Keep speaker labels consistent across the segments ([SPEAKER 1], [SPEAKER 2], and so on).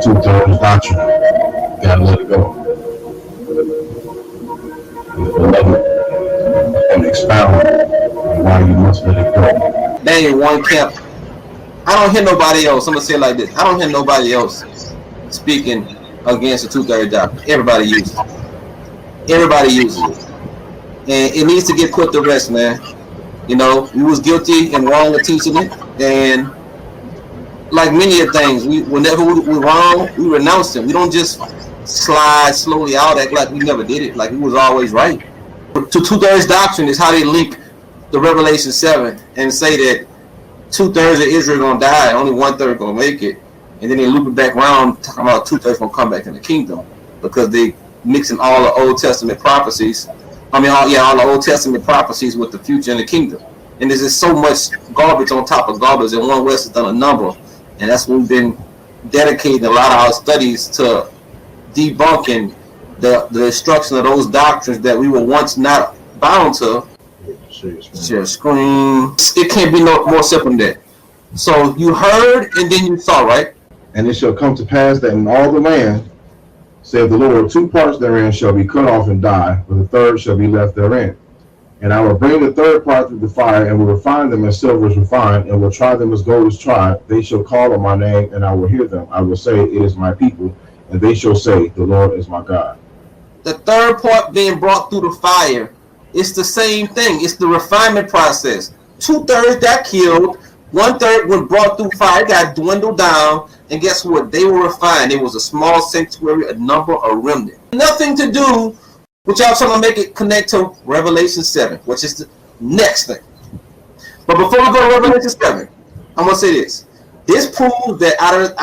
[SPEAKER 1] Two-thirds doctrine. Gotta let it go. And expound on why you must let it go.
[SPEAKER 2] Daniel, one camp. I don't hear nobody else. I'm gonna say it like this. I don't hear nobody else speaking against the two-thirds doctrine. Everybody uses it. Everybody uses it. And it needs to get put to rest, man. You know, we was guilty and wrong of teaching it. And like many of things, whenever we're wrong, we renounce it. We don't just slide slowly out, act like we never did it, like we was always right. To two-thirds doctrine is how they link the Revelation 7 and say that two-thirds of Israel gonna die, only one-third gonna make it, and then they loop it back around talking about two-thirds gonna come back in the kingdom because they mixing all the Old Testament prophecies. All the Old Testament prophecies with the future in the kingdom. And there's just so much garbage on top of garbage, and One West has done a number, and that's what we've been dedicating a lot of our studies to, debunking the destruction of those doctrines that we were once not bound to. Share screen. It can't be no more simple than that. So you heard and then you saw, right?
[SPEAKER 1] And it shall come to pass that in all the land, saith the Lord, 2 parts therein shall be cut off and die, but the third shall be left therein. And I will bring the third part through the fire, and will refine them as silver is refined, and will try them as gold is tried. They shall call on my name, and I will hear them. I will say, it is my people, and they shall say, the Lord is my God.
[SPEAKER 2] The third part being brought through the fire, it's the same thing. It's the refinement process. 2/3 got killed, 1/3 was brought through fire, got dwindled down, and guess what? They were refined. It was a small sanctuary, a number, a remnant. Nothing to do with y'all trying to make it connect to Revelation 7, which is the next thing. But before we go to Revelation 7, I'm gonna say this. This proves that out of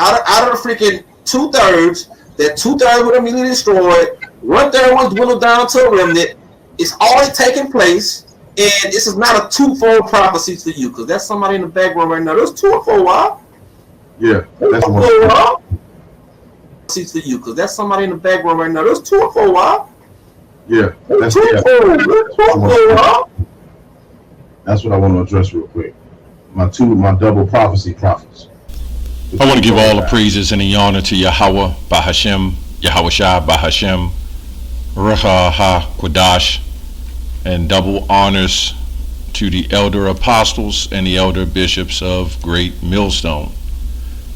[SPEAKER 2] the freaking 2/3, that 2/3 were immediately destroyed, 1/3 was dwindled down to a remnant. It's already taking place, and this is not a twofold prophecy to you, because that's somebody in the background right now. There's 2 or 4 while.
[SPEAKER 1] Yeah, that's one.
[SPEAKER 2] To you, because that's somebody in the background right now. There's 2 or 4 while.
[SPEAKER 1] Yeah, that's what I want to address real quick. My double prophecy prophets.
[SPEAKER 3] I want to give all the praises and the honor to Yahweh, Bahashem, Yahweh Shai, Bahashem, Recha HaKodash, and double honors to the elder apostles and the elder bishops of Great Millstone.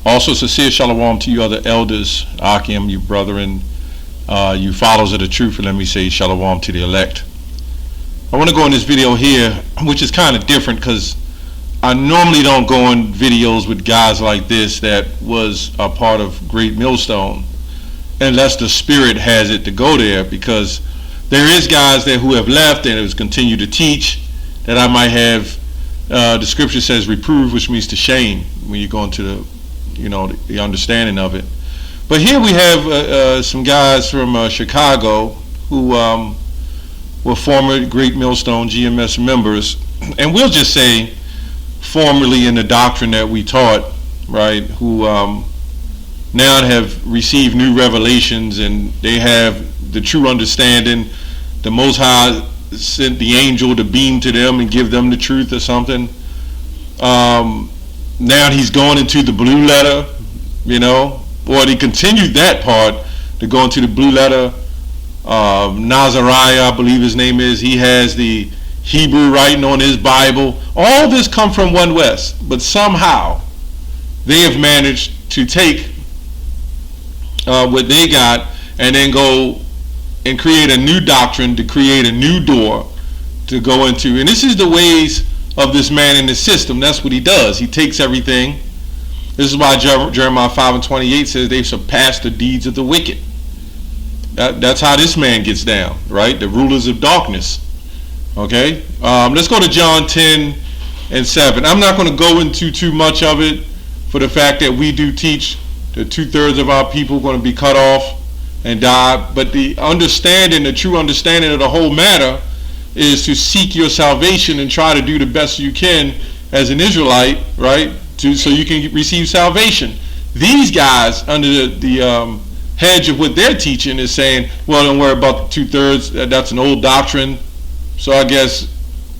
[SPEAKER 3] Also, sincere shalom to you other elders, Akim, you brethren, you followers of the truth, and let me say shalom to the elect. I want to go in this video here, which is kind of different because I normally don't go in videos with guys like this that was a part of Great Millstone, unless the spirit has it to go there, because there is guys there who have left and has continued to teach that I might have, the scripture says reprove, which means to shame when you go into the understanding of it. But here we have some guys from Chicago who were former Great Millstone GMS members, and we'll just say formerly in the doctrine that we taught, right, who now have received new revelations and they have the true understanding. The Most High sent the angel to beam to them and give them the truth or something. Now he's going into the blue letter, or he continued that part to go into the blue letter. Nazariah, I believe his name is, he has the Hebrew writing on his Bible. All this come from One West, but somehow they have managed to take what they got and then go and create a new doctrine to create a new door to go into. And this is the ways of this man in the system. That's what he does. He takes everything. This is why Jeremiah 5:28 says they surpass the deeds of the wicked. That's how this man gets down, right? The rulers of darkness. Okay, let's go to John 10:7. I'm not going to go into too much of it for the fact that we do teach that 2/3 of our people are going to be cut off and die. But the true understanding of the whole matter is to seek your salvation and try to do the best you can as an Israelite, right? So you can receive salvation. These guys under the hedge of what they're teaching is saying, well, don't worry about the 2/3. That's an old doctrine. So I guess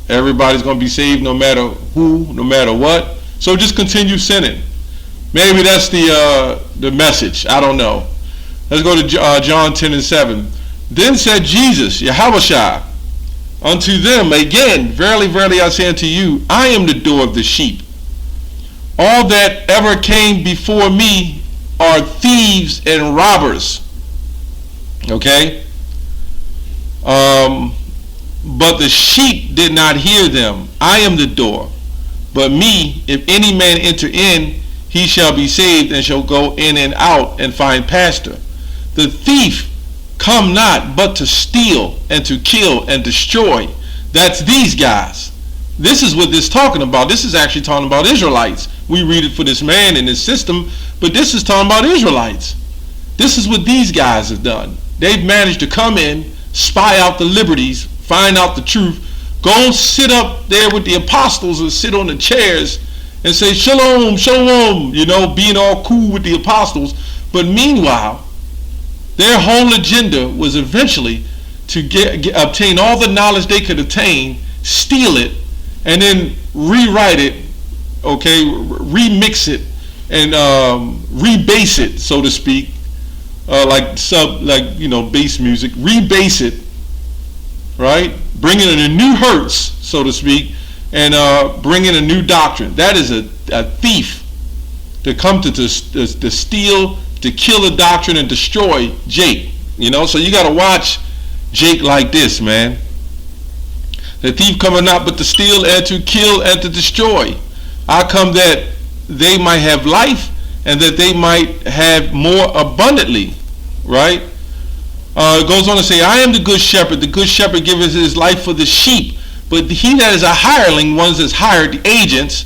[SPEAKER 3] everybody's going to be saved no matter who, no matter what. So just continue sinning. Maybe that's the message. I don't know. Let's go to John 10:7. Then said Jesus, Yahushua, unto them again, verily, verily, I say unto you, I am the door of the sheep. All that ever came before me are thieves and robbers. Okay? But the sheep did not hear them. I am the door. But me, if any man enter in, he shall be saved, and shall go in and out and find pasture. The thief come not but to steal and to kill and destroy. That's these guys. This is what this is talking about. This is actually talking about Israelites. We read it for this man in his system, but this is talking about Israelites. This is what these guys have done. They've managed to come in, spy out the liberties, find out the truth, go sit up there with the apostles and sit on the chairs and say, shalom, shalom, being all cool with the apostles. But meanwhile, their whole agenda was eventually to obtain all the knowledge they could obtain, steal it, and then rewrite it, okay, remix it, and rebase it, so to speak, bass music, rebase it, right? Bring in a new hertz, so to speak, and bring in a new doctrine. That is a thief to come to steal, to kill a doctrine and destroy Jake. So you got to watch Jake like this, man. The thief cometh not but to steal and to kill and to destroy. I come that they might have life and that they might have more abundantly, right? It goes on to say, I am the good shepherd. The good shepherd giveth his life for the sheep. But he that is a hireling, ones that's hired, the agents,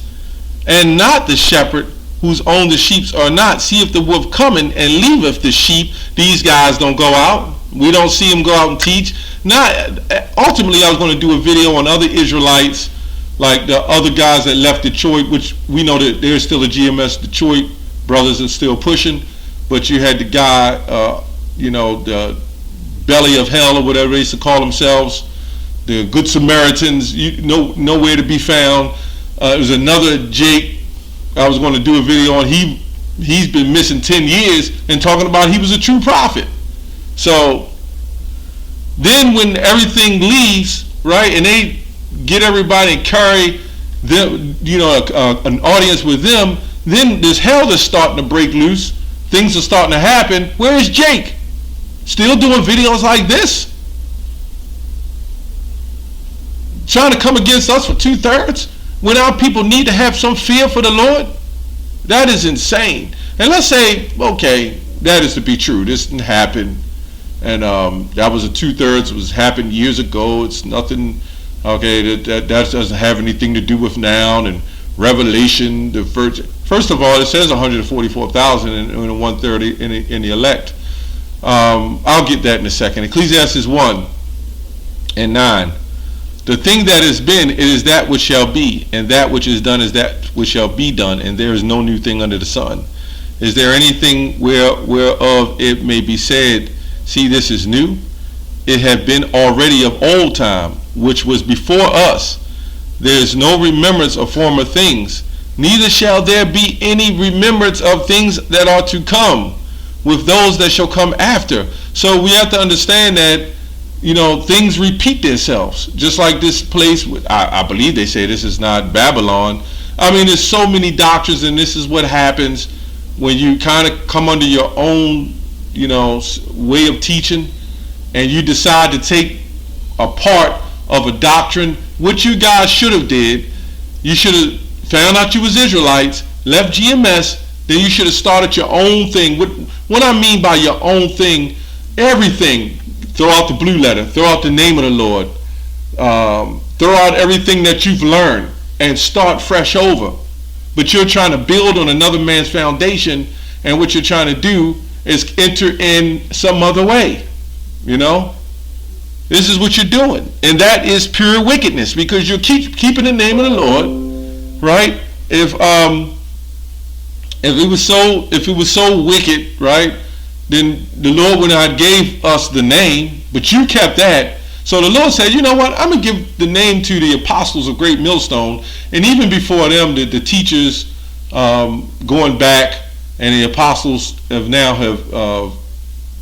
[SPEAKER 3] and not the shepherd, whose own the sheep are not, seeth the wolf coming and leaveth the sheep. These guys don't go out. We don't see them go out and teach. Ultimately, I was going to do a video on other Israelites, like the other guys that left Detroit, which we know that there's still a GMS Detroit brothers are still pushing. But you had the guy, the belly of hell or whatever they used to call themselves, the Good Samaritans, nowhere to be found. It was another Jake I was going to do a video on. He's been missing 10 years and talking about he was a true prophet. So then when everything leaves, right, and they get everybody and carry them, an audience with them, then this hell is starting to break loose. Things are starting to happen. Where is Jake? Still doing videos like this? Trying to come against us for 2/3 when our people need to have some fear for the Lord? That is insane. And let's say, okay, that is to be true. This didn't happen. And that was a 2/3. It was happened years ago. It's nothing, okay, that doesn't have anything to do with now. And Revelation, first of all, it says 144,000 and 130 in the elect. I'll get that in a second. Ecclesiastes 1:9. The thing that has been, it is that which shall be, and that which is done is that which shall be done, and there is no new thing under the sun. Is there anything whereof it may be said, see, this is new? It had been already of old time, which was before us. There is no remembrance of former things, neither shall there be any remembrance of things that are to come with those that shall come after. So we have to understand that, things repeat themselves. Just like this place, I believe they say this is not Babylon. I mean, there's so many doctrines, and this is what happens when you kind of come under your own, way of teaching, and you decide to take a part of a doctrine. What you guys should have did, you should have found out you was Israelites, left GMS, then you should have started your own thing. What I mean by your own thing, everything. Throw out the blue letter, throw out the name of the Lord, throw out everything that you've learned and start fresh over. But you're trying to build on another man's foundation, and what you're trying to do is enter in some other way. This is what you're doing, and that is pure wickedness, because you're keeping the name of the Lord, right? If it was so wicked, right, then the Lord would not gave us the name, but you kept that. So the Lord said, you know what, I'm going to give the name to the apostles of Great Millstone, and even before them, the teachers going back, and the apostles have now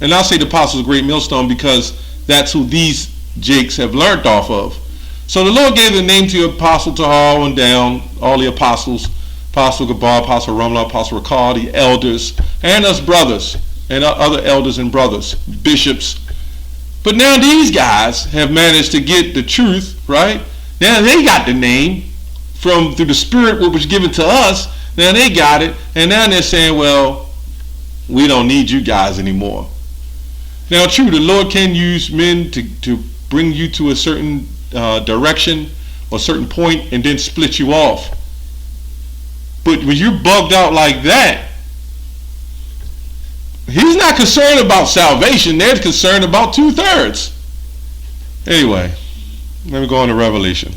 [SPEAKER 3] and I'll say the apostles of Great Millstone because that's who these jakes have learned off of. So the Lord gave the name to Apostle Tahar and down, all the apostles, Apostle Gabar, Apostle Ramla, Apostle Rakal, the elders, and us brothers, and other elders and brothers, bishops. But now these guys have managed to get the truth, right? Now they got the name through the Spirit what was given to us. Now they got it, and now they're saying, well, we don't need you guys anymore. Now, true, the Lord can use men to bring you to a certain direction or a certain point and then split you off. But when you're bugged out like that, he's not concerned about salvation. They're concerned about 2/3. Anyway, let me go on to Revelation.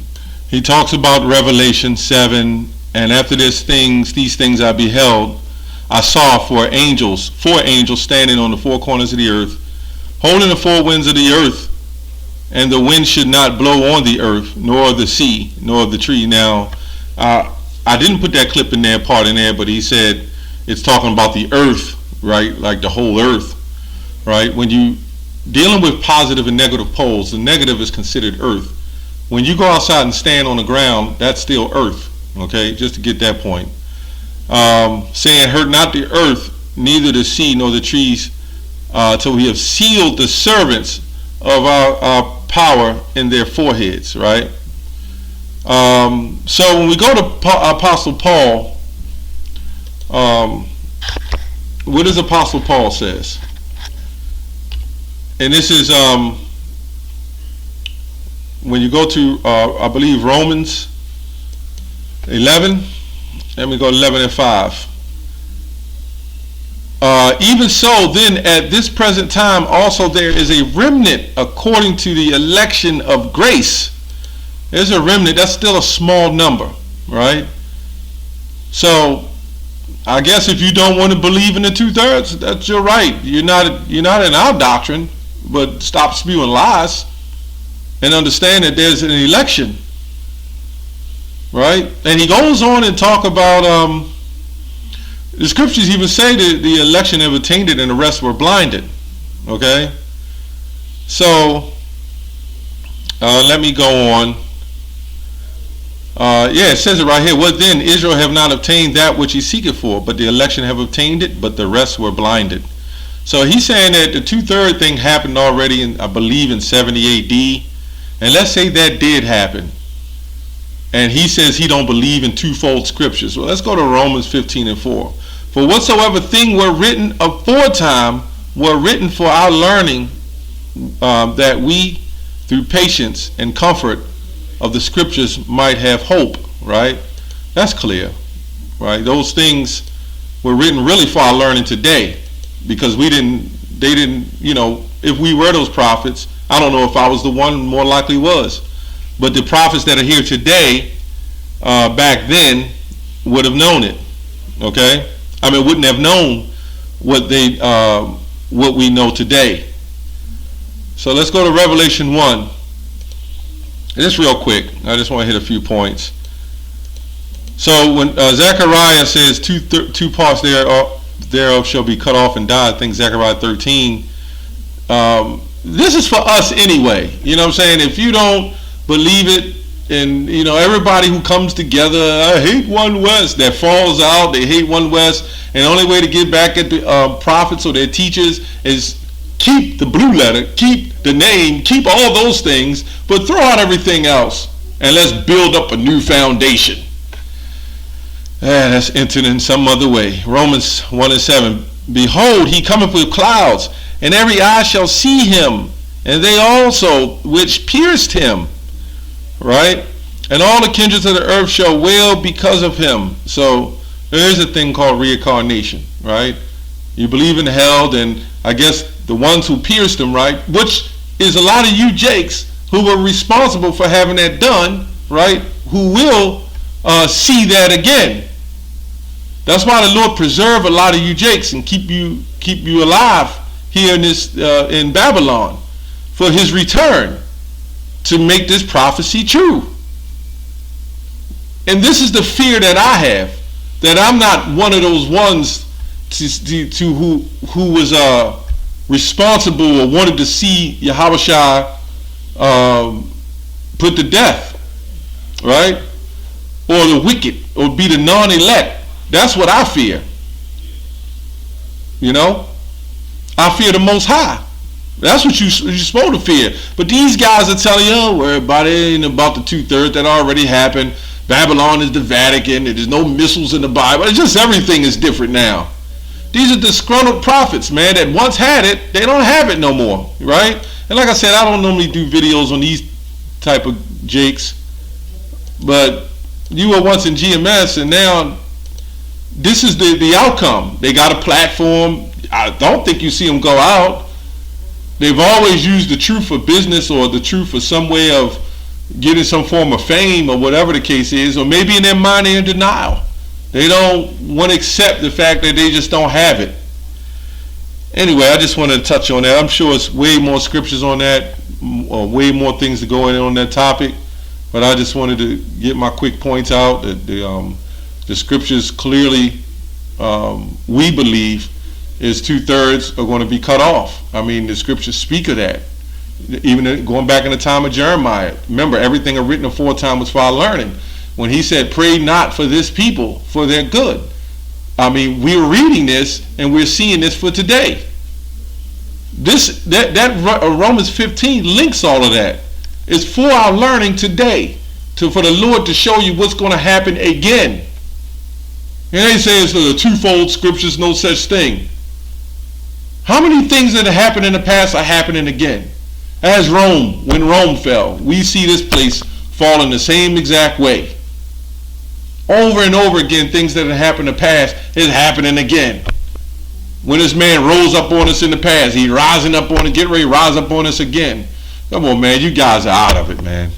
[SPEAKER 3] He talks about Revelation 7, and after these things I beheld, I saw four angels standing on the four corners of the earth, holding the four winds of the earth, and the wind should not blow on the earth, nor the sea, nor the tree. Now, I didn't put that clip in there, part in there, but he said it's talking about the earth, right? Like the whole earth, right? When you dealing with positive and negative poles, the negative is considered earth. When you go outside and stand on the ground, that's still earth, okay? Just to get that point. Saying, hurt not the earth, neither the sea, nor the trees, till we have sealed the servants of our power in their foreheads, right? So when we go to Apostle Paul, what does Apostle Paul says? And this is when you go to I believe Romans 11. Let me go 11 and 5. Even so, then, at this present time, also there is a remnant according to the election of grace. There's a remnant. That's still a small number, right? So, I guess if you don't want to believe in the 2/3, that's your right. You're not in our doctrine, but stop spewing lies and understand that there's an election, right? And he goes on and talk about the scriptures even say that the election have attained it and the rest were blinded. Okay? So, let me go on. It says it right here. What then? Israel have not obtained that which he seeketh for, but the election have obtained it, but the rest were blinded. So he's saying that the 2/3 thing happened already in, I believe, in 70 AD. And let's say that did happen. And he says he don't believe in twofold scriptures. Well, let's go to Romans 15 and 4. For whatsoever thing were written aforetime were written for our learning, that we, through patience and comfort of the scriptures, might have hope. Right? That's clear. Right? Those things were written really for our learning today, because they didn't, if we were those prophets, I don't know if I was the one, more likely was. But the prophets that are here today, back then, would have known it. Okay? Wouldn't have known what we know today. So let's go to Revelation 1. Just real quick. I just want to hit a few points. So when Zechariah says two parts thereof shall be cut off and die, I think Zechariah 13. This is for us anyway. You know what I'm saying? If you don't believe it, and everybody who comes together, I hate one West, that falls out, they hate one West, and the only way to get back at the prophets or their teachers is keep the blue letter, keep the name, keep all those things, but throw out everything else, and let's build up a new foundation. That's entered in some other way. Romans 1 and 7. Behold, he cometh with clouds, and every eye shall see him, and they also which pierced him. Right? And all the kindreds of the earth shall wail because of him. So there is a thing called reincarnation, right? You believe in hell, then I guess the ones who pierced him, right? Which is a lot of you jakes who were responsible for having that done, right? Who will see that again. That's why the Lord preserve a lot of you jakes and keep you alive here in Babylon for his return to make this prophecy true. And this is the fear that I have, that I'm not one of those ones who was responsible or wanted to see Yahushua put to death, right? Or the wicked, or be the non-elect. That's what I fear. You know, I fear the Most High. That's what you're supposed to fear. But these guys are telling you, oh, worry about it, ain't about the 2/3 that already happened. Babylon is the Vatican. There's no missiles in the Bible. It's just everything is different now. These are disgruntled prophets, man, that once had it, they don't have it no more, right? And like I said, I don't normally do videos on these type of jakes, but you were once in GMS, and now this is the outcome. They got a platform. I don't think you see them go out. They've always used the truth for business, or the truth for some way of getting some form of fame, or whatever the case is, or maybe in their mind they're in denial. They don't want to accept the fact that they just don't have it. Anyway, I just wanted to touch on that. I'm sure it's way more scriptures on that, or way more things to go in on that topic, but I just wanted to get my quick points out that the scriptures clearly, we believe, is 2/3 are going to be cut off. I mean, the scriptures speak of that. Even going back in the time of Jeremiah, remember, everything written aforetime was for our learning. When he said, pray not for this people, for their good. I mean, we're reading this and we're seeing this for today. Romans 15 links all of that. It's for our learning today, for the Lord to show you what's going to happen again. And they say it's the twofold scriptures, no such thing. How many things that have happened in the past are happening again? As Rome, when Rome fell, we see this place fall in the same exact way. Over and over again, things that have happened in the past is happening again. When this man rose up on us in the past, he's rising up on it, get ready to rise up on us again. Come on, man, you guys are out of it, man.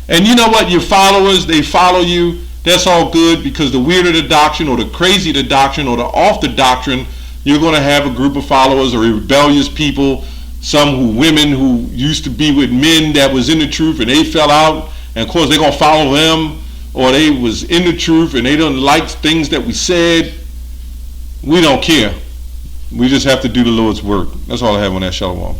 [SPEAKER 3] And you know what? Your followers, they follow you. That's all good, because the weirder the doctrine, or the crazy the doctrine, or the off the doctrine, you're going to have a group of followers, or rebellious people, women who used to be with men that was in the truth and they fell out, and of course they're going to follow them, or they was in the truth and they don't like things that we said. We don't care. We just have to do the Lord's work. That's all I have on that. Shalom.